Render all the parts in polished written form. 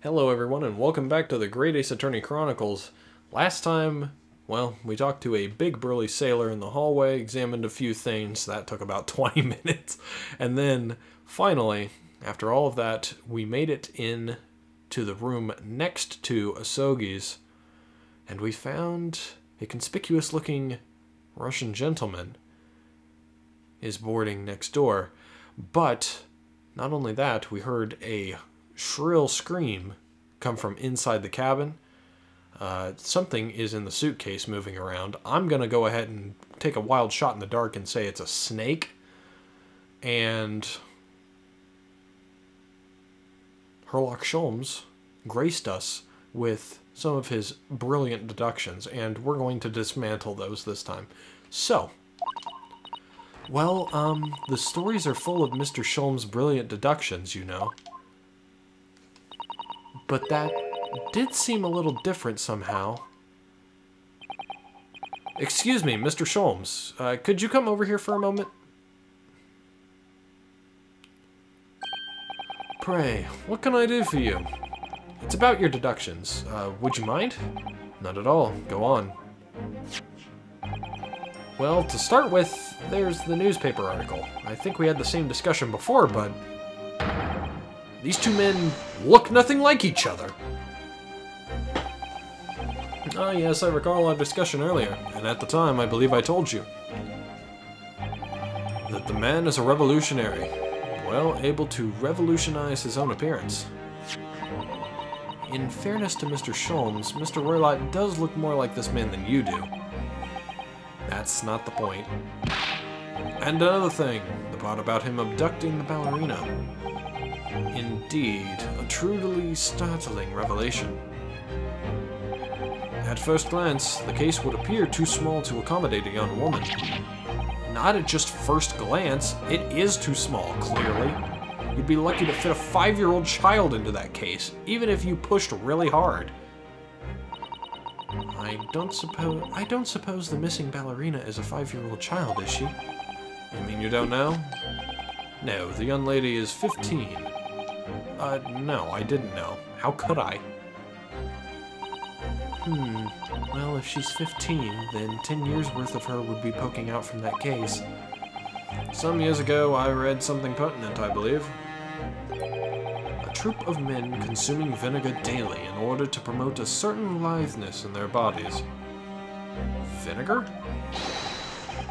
Hello everyone and welcome back to the Great Ace Attorney Chronicles. Last time, well, we talked to a big burly sailor in the hallway, examined a few things, that took about 20 minutes, and then, finally, after all of that, we made it in to the room next to Asogi's, and we found a conspicuous looking Russian gentleman is boarding next door. But, not only that, we heard a shrill scream come from inside the cabin. Something is in the suitcase moving around. I'm going to go ahead and take a wild shot in the dark and say it's a snake. And Herlock Sholmes graced us with some of his brilliant deductions, and we're going to dismantle those this time. So, well, the stories are full of Mr. Sholmes' brilliant deductions, you know. But that did seem a little different somehow. Excuse me, Mr. Sholmes. Could you come over here for a moment? Pray, what can I do for you? It's about your deductions. Would you mind? Not at all. Go on. Well, to start with, there's the newspaper article. I think we had the same discussion before, but these two men look nothing like each other. Ah, yes, I recall our discussion earlier, and at the time I believe I told you that the man is a revolutionary, well able to revolutionize his own appearance. In fairness to Mr. Sholmes, Mr. Roylott does look more like this man than you do. That's not the point. And another thing, the part about him abducting the ballerina. Indeed, a truly startling revelation. At first glance, the case would appear too small to accommodate a young woman. Not at just first glance, it is too small, clearly. You'd be lucky to fit a 5-year-old child into that case, even if you pushed really hard. I don't suppose the missing ballerina is a 5-year-old child, is she? You mean you don't know? No, the young lady is 15. No, I didn't know. How could I? Well, if she's 15, then 10 years worth of her would be poking out from that case. Some years ago, I read something pertinent, I believe. A troop of men consuming vinegar daily in order to promote a certain litheness in their bodies. Vinegar?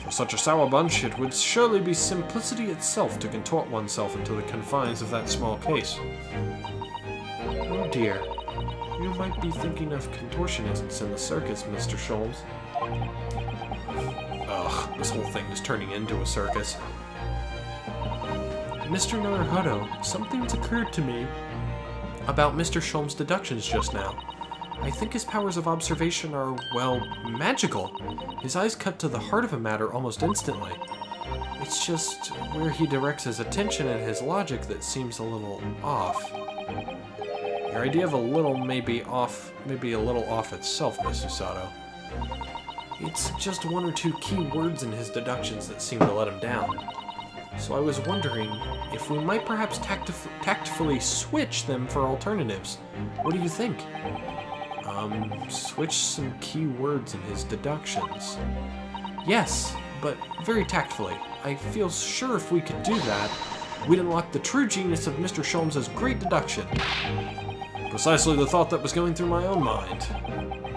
For such a sour bunch, it would surely be simplicity itself to contort oneself into the confines of that small case. Oh dear. You might be thinking of contortionists in the circus, Mr. Sholmes. Ugh, this whole thing is turning into a circus. Mr. Naruhodo, something's occurred to me about Mr. Sholmes' deductions just now. I think his powers of observation are, well, magical. His eyes cut to the heart of a matter almost instantly. It's just where he directs his attention and his logic that seems a little off. Your idea of a little may be a little off itself, Mr. Sato. It's just one or two key words in his deductions that seem to let him down. So I was wondering if we might perhaps tactfully switch them for alternatives. What do you think? Switch some key words in his deductions. Yes, but very tactfully. I feel sure if we could do that, we'd unlock the true genius of Mr. Sholmes' great deduction. Precisely the thought that was going through my own mind.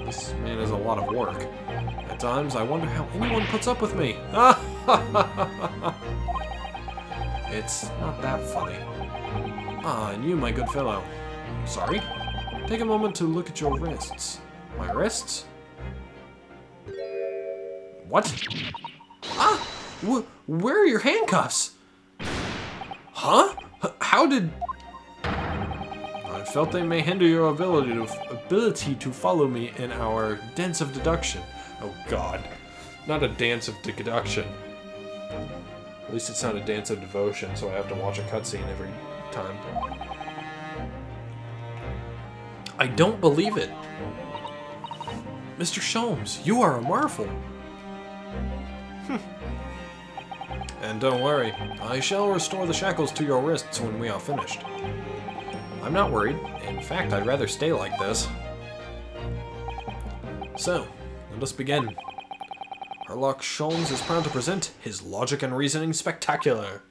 This man is a lot of work. At times, I wonder how anyone puts up with me. It's not that funny. Ah, and you, my good fellow. Sorry? Take a moment to look at your wrists. My wrists? What? Ah! Where are your handcuffs? Huh? How did... I felt they may hinder your ability to follow me in our dance of deduction. Oh god. Not a dance of deduction. At least it's not a dance of devotion, so I have to watch a cutscene every time. I don't believe it. Mr. Sholmes, you are a marvel. And don't worry, I shall restore the shackles to your wrists when we are finished. I'm not worried. In fact, I'd rather stay like this. So, let us begin. Sherlock Sholmes is proud to present his Logic and Reasoning Spectacular.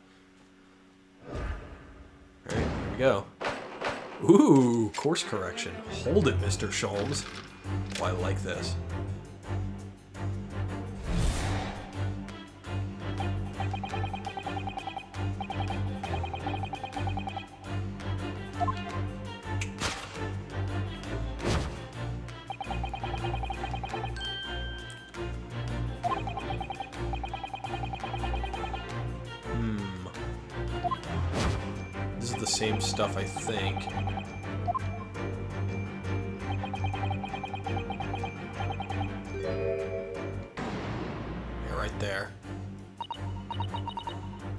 Alright, here we go. Ooh, course correction. Hold it, Mr. Sholmes. Oh, I like this. This is the same stuff, I think. Yeah, right there.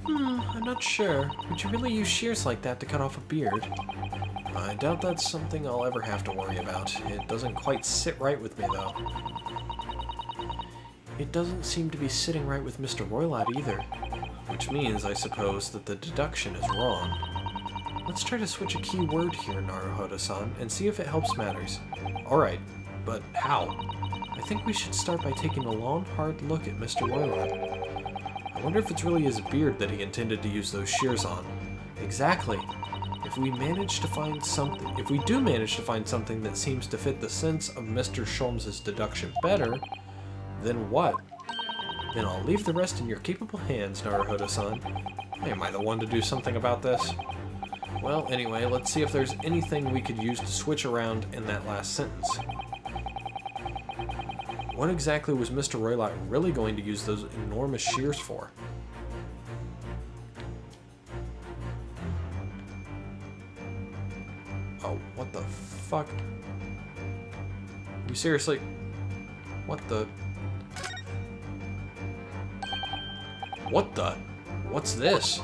I'm not sure. Would you really use shears like that to cut off a beard? I doubt that's something I'll ever have to worry about. It doesn't quite sit right with me, though. It doesn't seem to be sitting right with Mr. Roylott either. Which means, I suppose, that the deduction is wrong. Let's try to switch a key word here, Naruhodo-san, and see if it helps matters. Alright, but how? I think we should start by taking a long, hard look at Mr. Roylott. I wonder if it's really his beard that he intended to use those shears on. Exactly. If we do manage to find something that seems to fit the sense of Mr. Sholmes' deduction better, then what? Then I'll leave the rest in your capable hands, Naruhodo-san. Am I the one to do something about this? Well, anyway, let's see if there's anything we could use to switch around in that last sentence. What exactly was Mr. Roylott really going to use those enormous shears for? Oh, what the fuck? You seriously? What the? What the? What's this?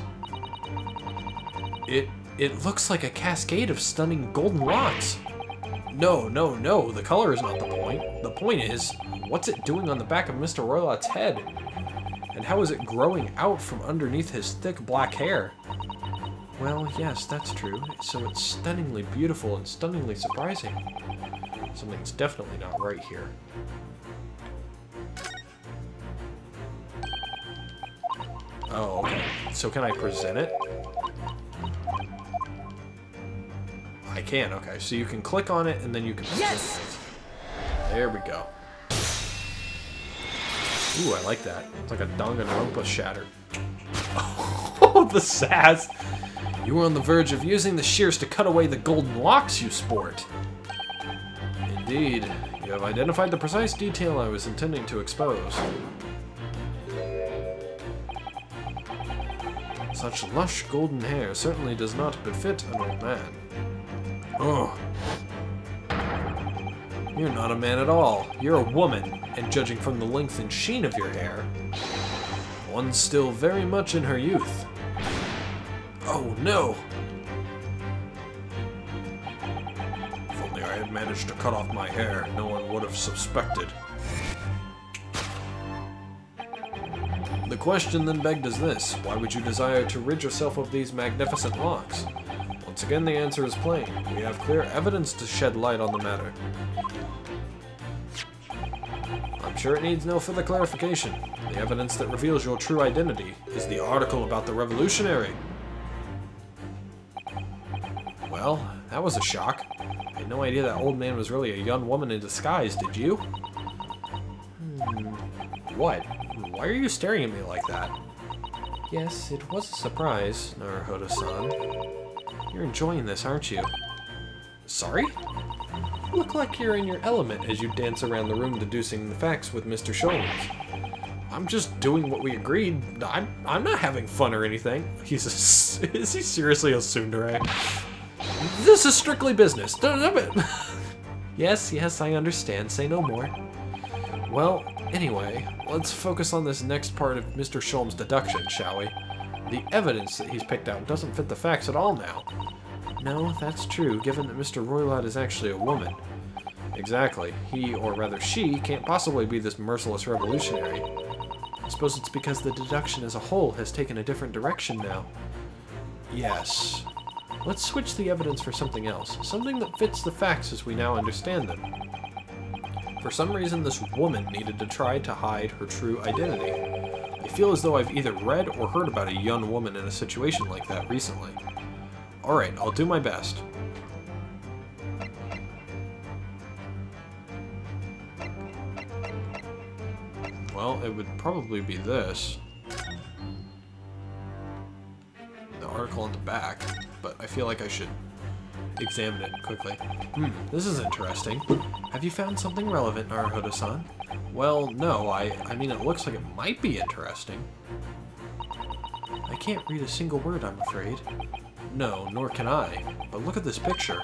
It looks like a cascade of stunning golden locks. No, no, no, the color is not the point. The point is, what's it doing on the back of Mr. Roylott's head? And how is it growing out from underneath his thick black hair? Well, yes, that's true. So it's stunningly beautiful and stunningly surprising. Something's definitely not right here. Oh, okay. So can I present it? I can, okay. So you can click on it and then you can present it. There we go. Ooh, I like that. It's like a Danganronpa shatter. Oh, the sass! You were on the verge of using the shears to cut away the golden locks you sport. Indeed. You have identified the precise detail I was intending to expose. Such lush golden hair certainly does not befit an old man. Oh. You're not a man at all. You're a woman, and judging from the length and sheen of your hair, one's still very much in her youth. Oh no! If only I had managed to cut off my hair, no one would have suspected. The question then begged is this: why would you desire to rid yourself of these magnificent locks? Once again, the answer is plain. We have clear evidence to shed light on the matter. I'm sure it needs no further clarification. The evidence that reveals your true identity is the article about the revolutionary. Well, that was a shock. I had no idea that old man was really a young woman in disguise, did you? What? Why are you staring at me like that? Yes, it was a surprise, Naruhodo-san. You're enjoying this, aren't you? Sorry? You look like you're in your element as you dance around the room deducing the facts with Mr. Sholmes. I'm just doing what we agreed. I'm not having fun or anything. Is he seriously a tsundere? This is strictly business. Yes, yes, I understand. Say no more. Well, anyway, let's focus on this next part of Mr. Sholmes' deduction, shall we? The evidence that he's picked out doesn't fit the facts at all now. No, that's true, given that Mr. Roylott is actually a woman. Exactly. He, or rather she, can't possibly be this merciless revolutionary. I suppose it's because the deduction as a whole has taken a different direction now. Yes. Let's switch the evidence for something else. Something that fits the facts as we now understand them. For some reason, this woman needed to try to hide her true identity. I feel as though I've either read or heard about a young woman in a situation like that recently. Alright, I'll do my best. Well, it would probably be this. The article on the back, but I feel like I should examine it quickly. This is interesting. Have you found something relevant, Naruhodo-san? Well, no, I mean, it looks like it might be interesting. I can't read a single word, I'm afraid. No, nor can I. But look at this picture.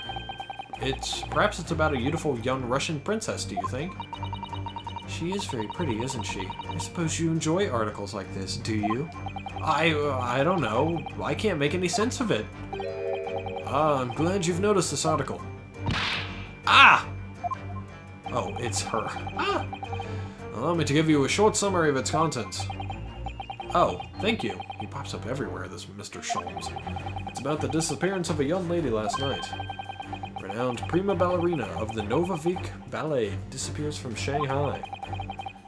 Perhaps it's about a beautiful young Russian princess, do you think? She is very pretty, isn't she? I suppose you enjoy articles like this, do you? I don't know. I can't make any sense of it. I'm glad you've noticed this article. Ah! Oh, it's her. Ah! Allow me to give you a short summary of its contents. Oh, thank you. He pops up everywhere, this Mr. Sholmes. It's about the disappearance of a young lady last night. Renowned prima ballerina of the Novavik Ballet disappears from Shanghai.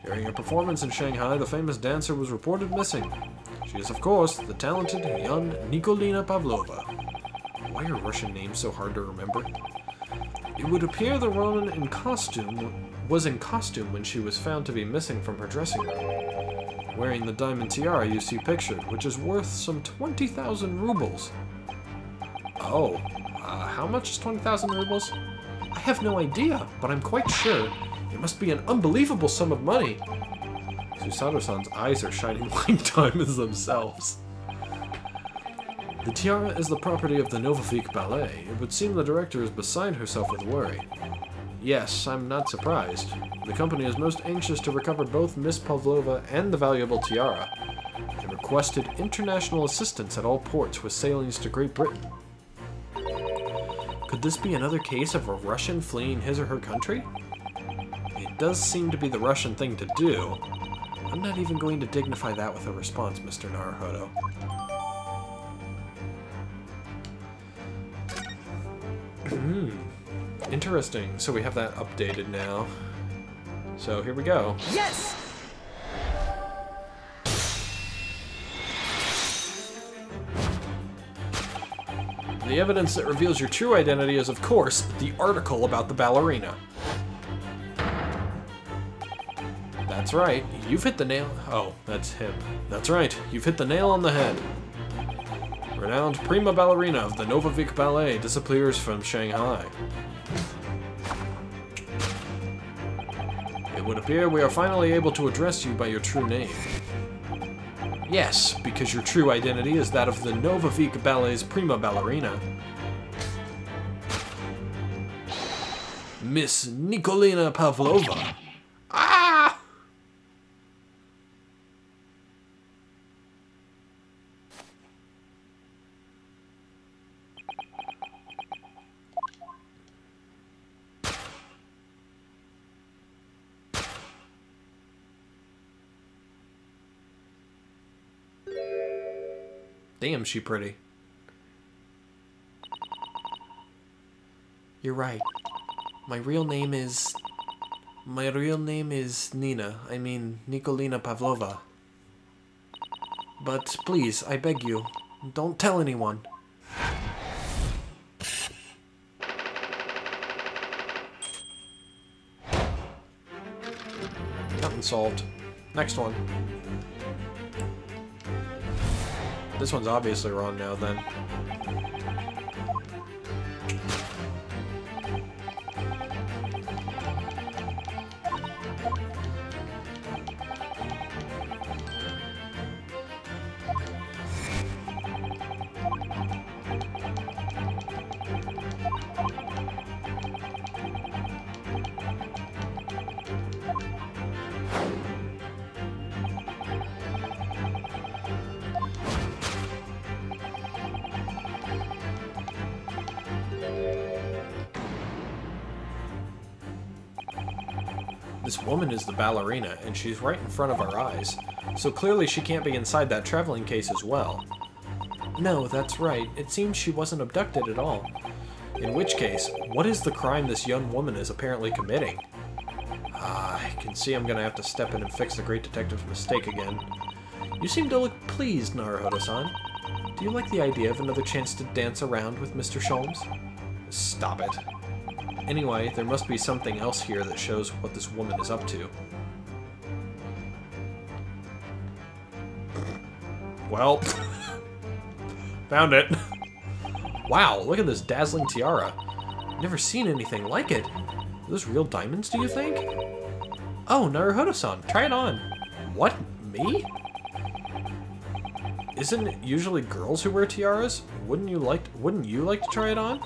During a performance in Shanghai, the famous dancer was reported missing. She is, of course, the talented young Nikolina Pavlova. Why are Russian names so hard to remember? It would appear the woman was in costume when she was found to be missing from her dressing room, wearing the diamond tiara you see pictured, which is worth some 20,000 rubles. Oh, how much is 20,000 rubles? I have no idea, but I'm quite sure it must be an unbelievable sum of money. Susato-san's eyes are shining like diamonds themselves. The tiara is the property of the Novavik Ballet. It would seem the director is beside herself with worry. Yes, I'm not surprised. The company is most anxious to recover both Miss Pavlova and the valuable tiara. They requested international assistance at all ports with sailings to Great Britain. Could this be another case of a Russian fleeing his or her country? It does seem to be the Russian thing to do. I'm not even going to dignify that with a response, Mr. Naruhodo. Interesting. So we have that updated now. So here we go. Yes! The evidence that reveals your true identity is, of course, the article about the ballerina. That's right. You've hit the nail... Oh, that's him. That's right. You've hit the nail on the head. Renowned prima ballerina of the Novavik Ballet disappears from Shanghai. It would appear we are finally able to address you by your true name. Yes, because your true identity is that of the Novavik Ballet's prima ballerina, Miss Nikolina Pavlova. Ah! Damn, she pretty. You're right. My real name is Nina. I mean, Nikolina Pavlova. But please, I beg you, don't tell anyone. Nothing solved. Next one. This one's obviously wrong now, then. This woman is the ballerina, and she's right in front of our eyes, so clearly she can't be inside that traveling case as well. No, that's right. It seems she wasn't abducted at all. In which case, what is the crime this young woman is apparently committing? I can see I'm gonna have to step in and fix the great detective's mistake again. You seem to look pleased, Naruhodo-san. Do you like the idea of another chance to dance around with Mr. Sholmes? Stop it. Anyway, there must be something else here that shows what this woman is up to. Well, found it. Wow, look at this dazzling tiara. Never seen anything like it. Are those real diamonds, do you think? Oh, Naruhodo-san, try it on. What? Me? Isn't it usually girls who wear tiaras? Wouldn't you like to try it on?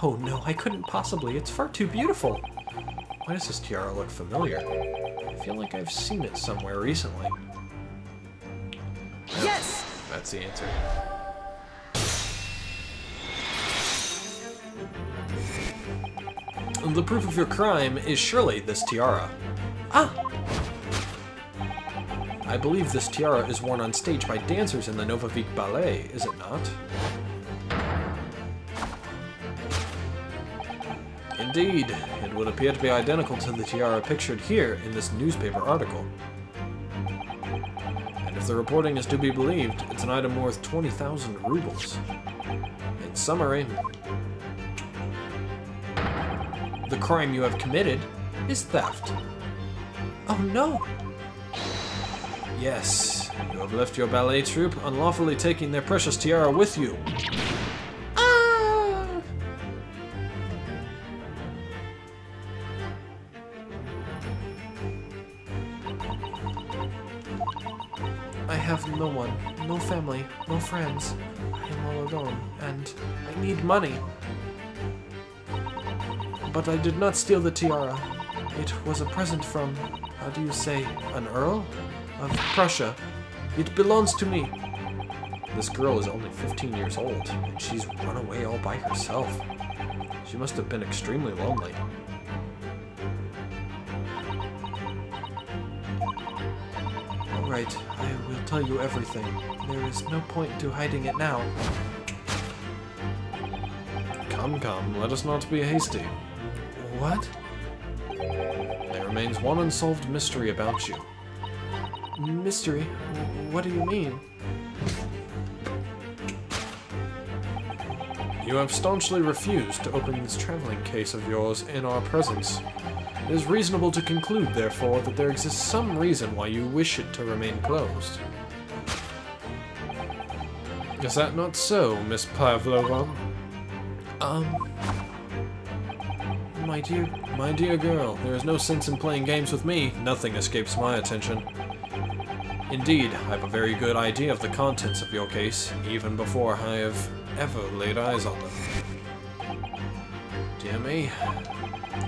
Oh no, I couldn't possibly. It's far too beautiful. Why does this tiara look familiar? I feel like I've seen it somewhere recently. Yes! That's the answer. The proof of your crime is surely this tiara. Ah! I believe this tiara is worn on stage by dancers in the Novavik Ballet, is it not? Indeed, it would appear to be identical to the tiara pictured here in this newspaper article. And if the reporting is to be believed, it's an item worth 20,000 rubles. In summary, the crime you have committed is theft. Oh no! Yes, you have left your ballet troupe, unlawfully taking their precious tiara with you. Ah! I have no one, no family, no friends. I am all alone, and I need money. But I did not steal the tiara. It was a present from, how do you say, an earl? Of Prussia. It belongs to me. This girl is only 15 years old, and she's run away all by herself. She must have been extremely lonely. Alright, I will tell you everything. There is no point to hiding it now. Come, come, let us not be hasty. What? There remains one unsolved mystery about you. Mystery? What do you mean? You have staunchly refused to open this traveling case of yours in our presence. It is reasonable to conclude, therefore, that there exists some reason why you wish it to remain closed. Is that not so, Miss Pavlova? My dear girl, there is no sense in playing games with me. Nothing escapes my attention. Indeed, I have a very good idea of the contents of your case, even before I have ever laid eyes on them. Dear me,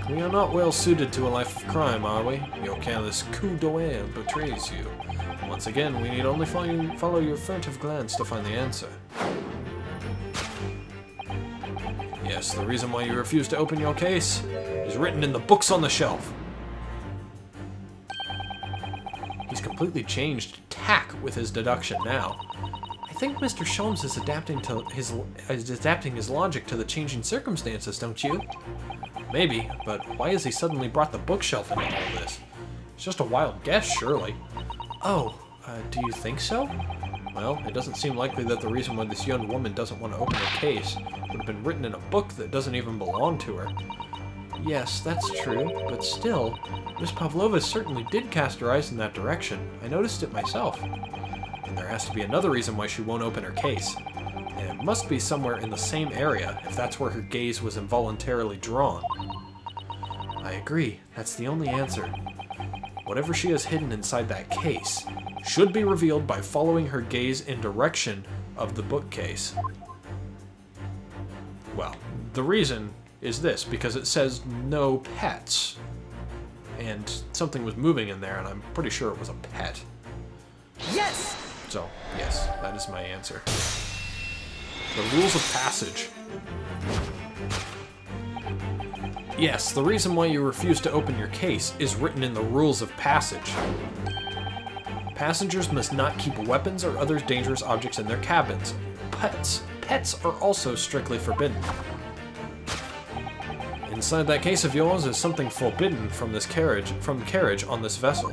we are not well suited to a life of crime, are we? Your careless coup d'oeil betrays you. Once again, we need only follow your furtive glance to find the answer. Yes, the reason why you refuse to open your case is written in the books on the shelf. He's completely changed tack with his deduction now. I think Mr. Sholmes is adapting his logic to the changing circumstances, don't you? Maybe, but why has he suddenly brought the bookshelf into all this? It's just a wild guess, surely. Oh, do you think so? Well, it doesn't seem likely that the reason why this young woman doesn't want to open her case would have been written in a book that doesn't even belong to her. Yes, that's true, but still, Miss Pavlova certainly did cast her eyes in that direction. I noticed it myself. And there has to be another reason why she won't open her case. And it must be somewhere in the same area, if that's where her gaze was involuntarily drawn. I agree, that's the only answer. Whatever she has hidden inside that case should be revealed by following her gaze in direction of the bookcase. Well, the reason is this, because it says no pets. And something was moving in there, and I'm pretty sure it was a pet. Yes! So, yes, that is my answer. The rules of passage. Yes, the reason why you refuse to open your case is written in the rules of passage. Passengers must not keep weapons or other dangerous objects in their cabins. pets. Pets are also strictly forbidden. Inside that case of yours is something forbidden from this carriage on this vessel.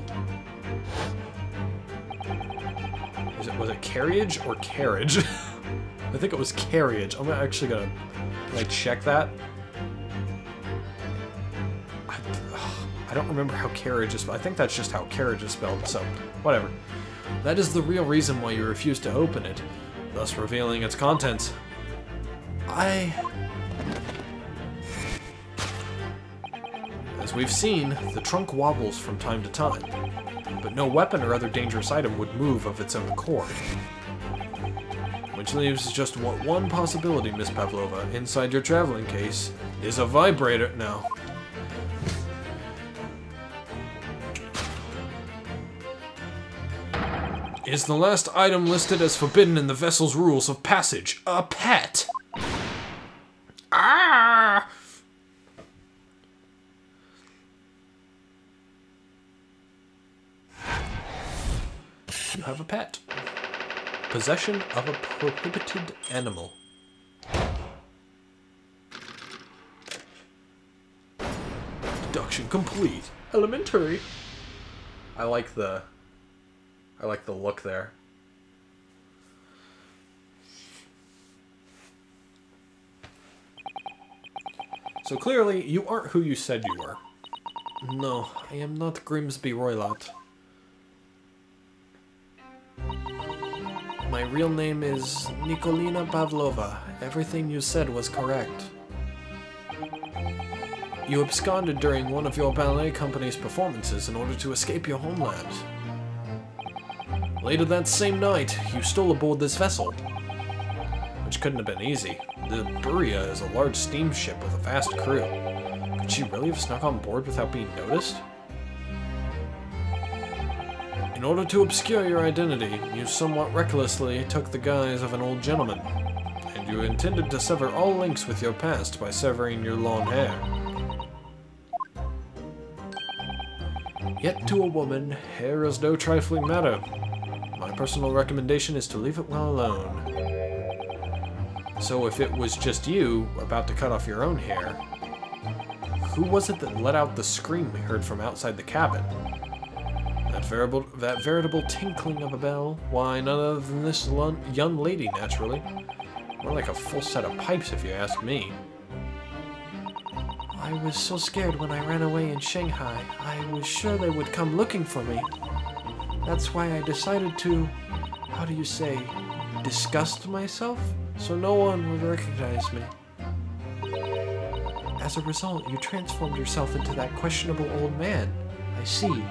Was it carriage or carriage? I think it was carriage. I'm actually gonna check that. I don't remember how carriage is spelled. I think that's just how carriage is spelled, so whatever. That is the real reason why you refuse to open it, thus revealing its contents. As we've seen, the trunk wobbles from time to time, but no weapon or other dangerous item would move of its own accord. Which leaves just one possibility, Miss Pavlova. Inside your traveling case is a vibrator now. Is the last item listed as forbidden in the vessel's rules of passage a pet? Ah! You have a pet. Possession of a prohibited animal. Deduction complete. Elementary. I like the look there. So clearly, you aren't who you said you were. No, I am not Grimsby Roylott. My real name is Nikolina Pavlova. Everything you said was correct. You absconded during one of your ballet company's performances in order to escape your homeland. Later that same night, you stole aboard this vessel. Which couldn't have been easy. The Buria is a large steamship with a vast crew. Could she really have snuck on board without being noticed? In order to obscure your identity, you somewhat recklessly took the guise of an old gentleman, and you intended to sever all links with your past by severing your long hair. Yet to a woman, hair is no trifling matter. My personal recommendation is to leave it well alone. So if it was just you, about to cut off your own hair, who was it that let out the scream we heard from outside the cabin? That veritable tinkling of a bell? Why, none other than this young lady, naturally. More like a full set of pipes, if you ask me. I was so scared when I ran away in Shanghai. I was sure they would come looking for me. That's why I decided to, how do you say, disgust myself? So no one would recognize me. As a result, you transformed yourself into that questionable old man. I see.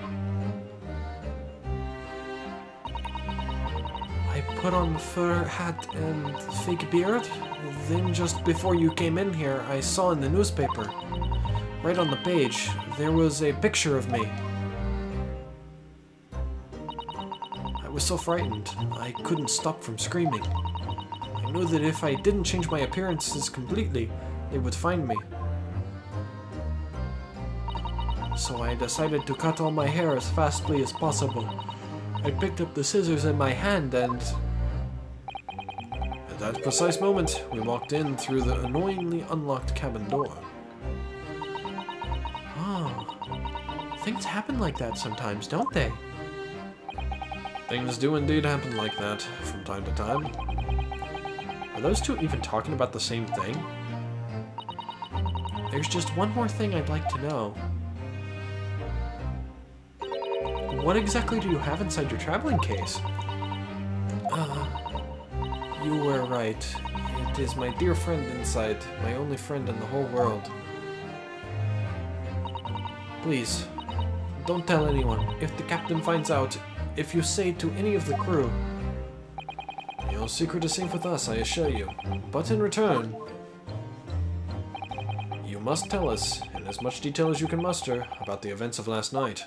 I put on the fur hat and fake beard. Then just before you came in here, I saw in the newspaper, right on the page, there was a picture of me. I was so frightened, I couldn't stop from screaming. I knew that if I didn't change my appearances completely, they would find me. So I decided to cut all my hair as fastly as possible. I picked up the scissors in my hand and... At that precise moment, we walked in through the annoyingly unlocked cabin door. Oh, things happen like that sometimes, don't they? Things do indeed happen like that, from time to time. Are those two even talking about the same thing? There's just one more thing I'd like to know. What exactly do you have inside your traveling case? You were right. It is my dear friend inside, my only friend in the whole world. Please, don't tell anyone. If the captain finds out, if you say to any of the crew, your secret is safe with us, I assure you. But in return, you must tell us, in as much detail as you can muster, about the events of last night.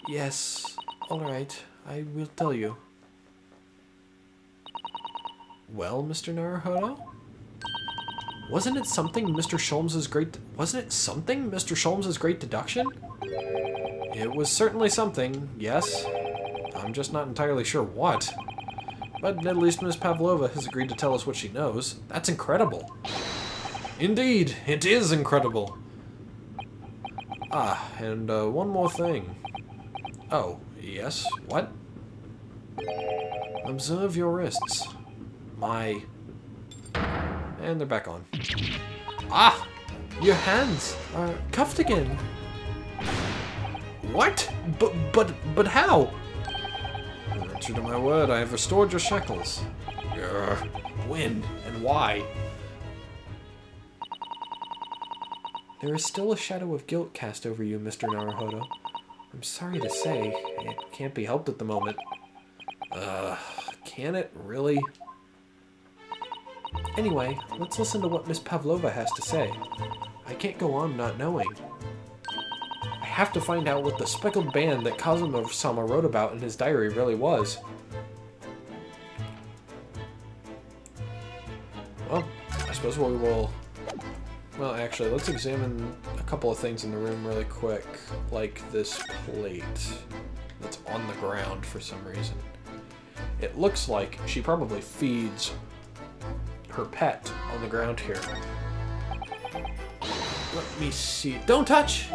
Yes, alright, I will tell you. Well, Mr. Naruhodo? Wasn't it something Mr. Sholmes's great deduction? It was certainly something, yes. I'm just not entirely sure what. But at least Miss Pavlova has agreed to tell us what she knows. That's incredible. Indeed, it is incredible. Ah, and one more thing. Oh, yes, what? Observe your wrists. My... And they're back on. Ah! Your hands are cuffed again. What? But how? True to my word, I have restored your shackles. When and why? There is still a shadow of guilt cast over you, Mr. Naruhodo. I'm sorry to say, it can't be helped at the moment. Can it really? Anyway, let's listen to what Miss Pavlova has to say. I can't go on not knowing. I have to find out what the speckled band that Kazuma-sama wrote about in his diary really was. Well, I suppose we will... Well, actually, let's examine a couple of things in the room really quick. Like this plate that's on the ground for some reason. It looks like she probably feeds her pet on the ground here. Let me see. Don't touch!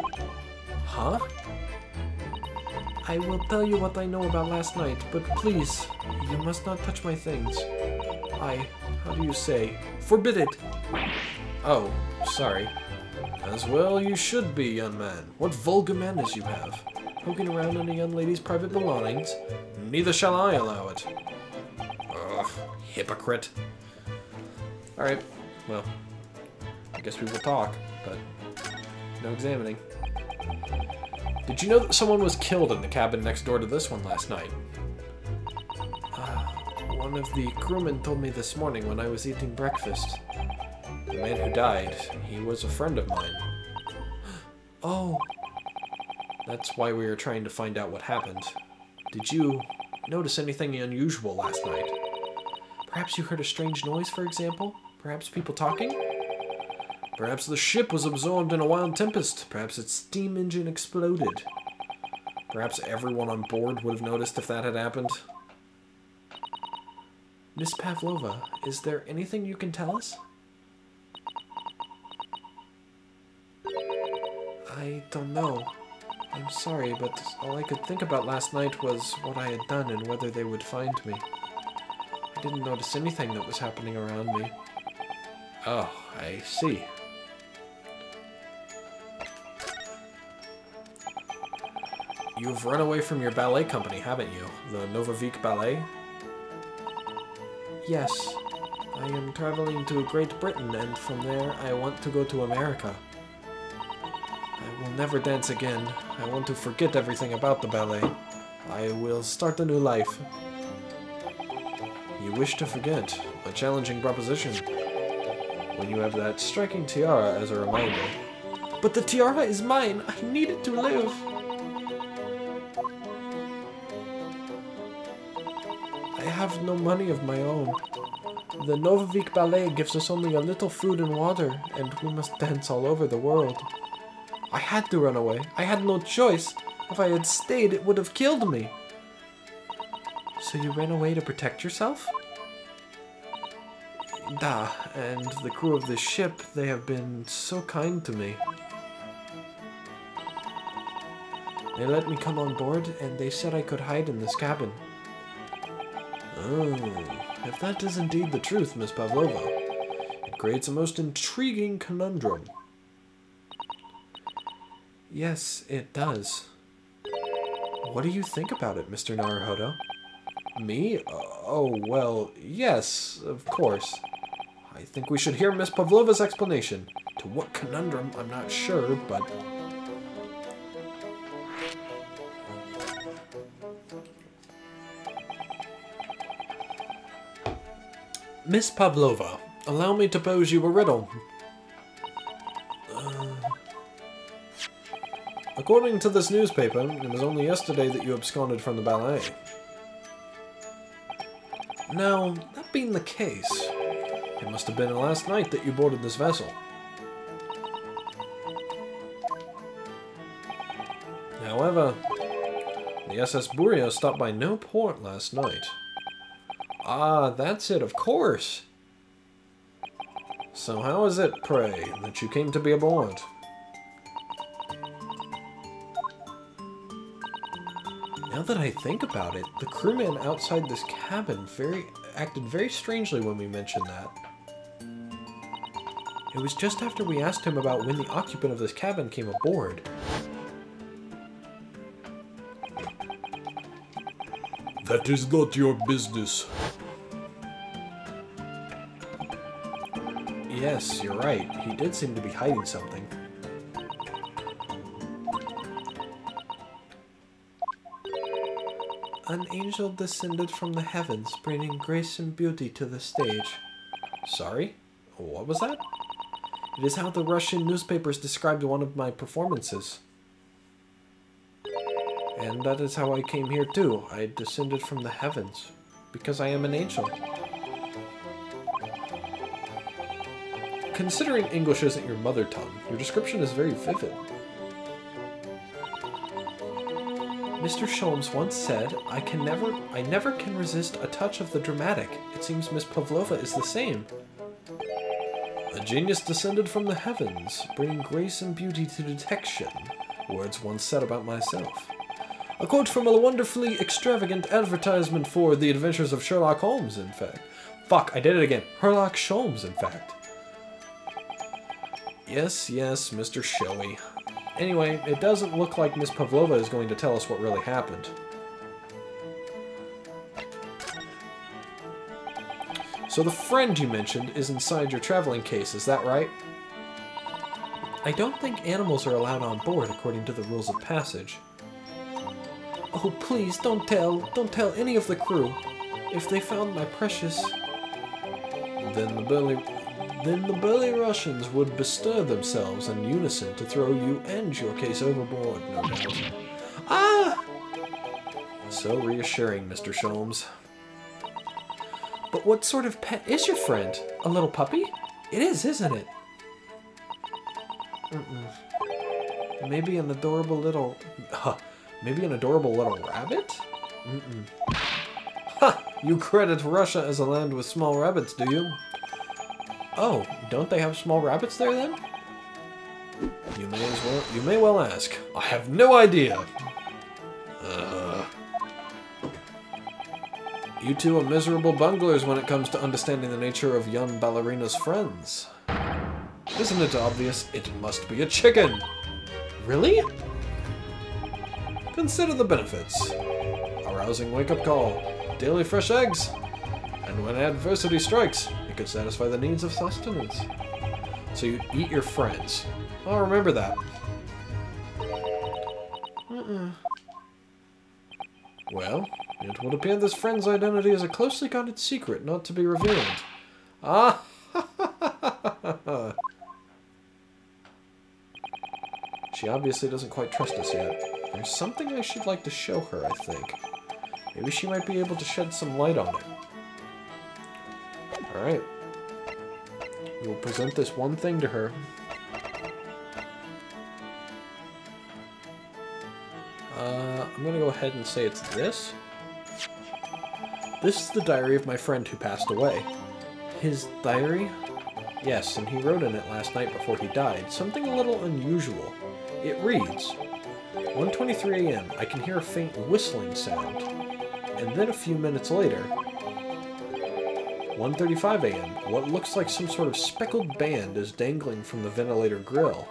Huh? I will tell you what I know about last night, but please, you must not touch my things. How do you say? Forbid it! Oh, sorry. As well you should be, young man. What vulgar manners you have. Poking around in a young lady's private belongings? Neither shall I allow it. Ugh, hypocrite. Alright, well, I guess we will talk, but no examining. Did you know that someone was killed in the cabin next door to this one last night? One of the crewmen told me this morning when I was eating breakfast. The man who died, he was a friend of mine. Oh, that's why we were trying to find out what happened. Did you notice anything unusual last night? Perhaps you heard a strange noise, for example? Perhaps people talking? Perhaps the ship was absorbed in a wild tempest. Perhaps its steam engine exploded. Perhaps everyone on board would have noticed if that had happened. Miss Pavlova, is there anything you can tell us? I don't know. I'm sorry, but all I could think about last night was what I had done and whether they would find me. I didn't notice anything that was happening around me. Oh, I see. You've run away from your ballet company, haven't you? The Novavik Ballet? Yes. I am traveling to Great Britain, and from there I want to go to America. I will never dance again. I want to forget everything about the ballet. I will start a new life. You wish to forget? A challenging proposition. When you have that striking tiara as a reminder. But the tiara is mine! I need it to live! I have no money of my own. The Novavik Ballet gives us only a little food and water, and we must dance all over the world. I had to run away. I had no choice. If I had stayed, it would have killed me. So you ran away to protect yourself? Da, and the crew of this ship, they have been so kind to me. They let me come on board, and they said I could hide in this cabin. Oh, if that is indeed the truth, Miss Pavlova, it creates a most intriguing conundrum. Yes, it does. What do you think about it, Mr. Naruhodo? Me? Oh, well, yes, of course. I think we should hear Miss Pavlova's explanation. To what conundrum, I'm not sure, but... Miss Pavlova, allow me to pose you a riddle. According to this newspaper, it was only yesterday that you absconded from the ballet. Now, that being the case, it must have been last night that you boarded this vessel. However, the The SS Burio stopped by no port last night. Ah, that's it, of course. So how is it, pray, that you came to be aboard? Now that I think about it, the crewman outside this cabin acted very strangely when we mentioned that. It was just after we asked him about when the occupant of this cabin came aboard. That is not your business. Yes, you're right. He did seem to be hiding something. An angel descended from the heavens, bringing grace and beauty to the stage. Sorry? What was that? It is how the Russian newspapers described one of my performances. And that is how I came here too. I descended from the heavens, because I am an angel. Considering English isn't your mother tongue, your description is very vivid. Mr. Sholmes once said, I never can resist a touch of the dramatic. It seems Miss Pavlova is the same. A genius descended from the heavens, bringing grace and beauty to detection. Words once said about myself. A quote from a wonderfully extravagant advertisement for The Adventures of Sherlock Holmes, in fact. Fuck, I did it again. Sherlock Sholmes, in fact. Yes, Mr. Showy. Anyway, it doesn't look like Miss Pavlova is going to tell us what really happened. So the friend you mentioned is inside your traveling case, is that right? I don't think animals are allowed on board according to the rules of passage. Oh, please, don't tell any of the crew. If they found my precious... Then the burly Russians would bestir themselves in unison to throw you and your case overboard, no doubt. Ah! So reassuring, Mr. Sholmes. But what sort of pet is your friend? A little puppy? It is, isn't it? Maybe an adorable little... maybe an adorable little rabbit? Ha! You credit Russia as a land with small rabbits, do you? Oh, don't they have small rabbits there then? You may well ask. I have no idea. You two are miserable bunglers when it comes to understanding the nature of young ballerina's friends. Isn't it obvious? It must be a chicken. Really? Consider the benefits. A rousing wake-up call, daily fresh eggs, and when adversity strikes, it could satisfy the needs of sustenance. So you eat your friends. I'll remember that. Well, it would appear this friend's identity is a closely guarded secret not to be revealed. Ah! She obviously doesn't quite trust us yet. There's something I should like to show her, I think. Maybe she might be able to shed some light on it. Alright. We will present this one thing to her. I'm gonna go ahead and say it's this. This is the diary of my friend who passed away. His diary? Yes, and he wrote in it last night before he died. Something a little unusual. It reads, 1:23 a.m. I can hear a faint whistling sound. And then a few minutes later, 1:35 a.m. What looks like some sort of speckled band is dangling from the ventilator grill.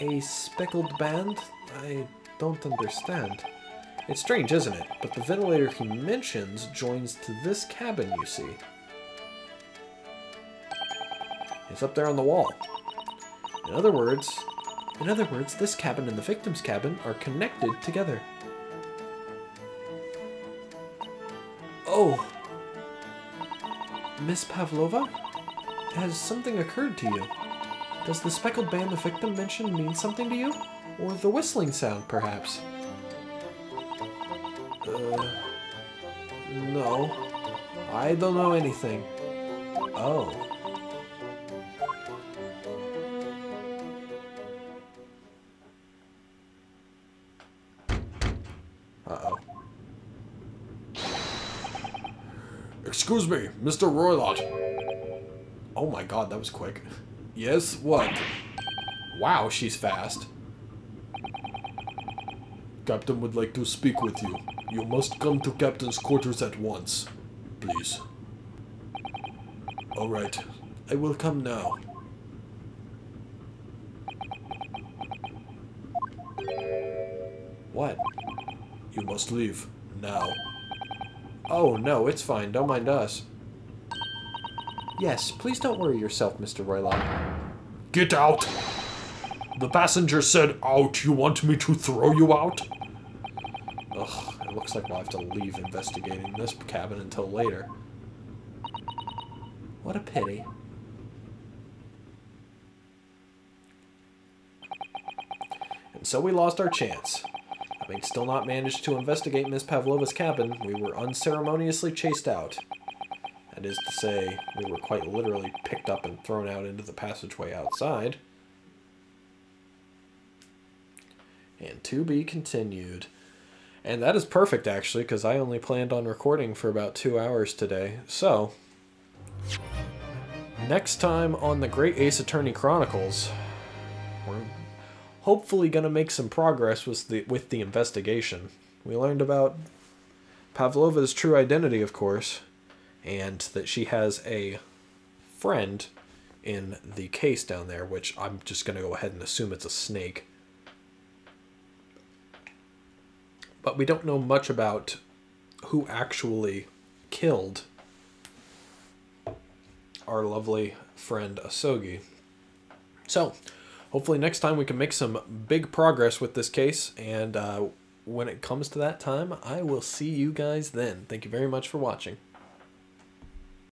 A speckled band? I don't understand. It's strange, isn't it? But the ventilator he mentions joins to this cabin, you see. It's up there on the wall. In other words, this cabin and the victim's cabin are connected together. Oh! Miss Pavlova? Has something occurred to you? Does the speckled band the victim mentioned mean something to you? Or the whistling sound, perhaps? No. I don't know anything. Oh. Excuse me, Mr. Roylott. Oh my god, that was quick. Yes, what? Wow, she's fast. Captain would like to speak with you. You must come to Captain's quarters at once. Please. Alright, I will come now. What? You must leave, now. Oh no, it's fine, don't mind us. Yes, please don't worry yourself, Mr. Roylott. Get out! The passenger said out. You want me to throw you out? Ugh, it looks like we'll have to leave investigating this cabin until later. What a pity. And so we lost our chance. Having still not managed to investigate Miss Pavlova's cabin, we were unceremoniously chased out. That is to say, we were quite literally picked up and thrown out into the passageway outside. And to be continued. And that is perfect, actually, because I only planned on recording for about 2 hours today. So, next time on the Great Ace Attorney Chronicles, we're hopefully going to make some progress with the investigation. We learned about Pavlova's true identity, of course, and that she has a friend in the case down there, which I'm just going to go ahead and assume it's a snake. But we don't know much about who actually killed our lovely friend Asogi. So, hopefully next time we can make some big progress with this case, and when it comes to that time, I will see you guys then. Thank you very much for watching.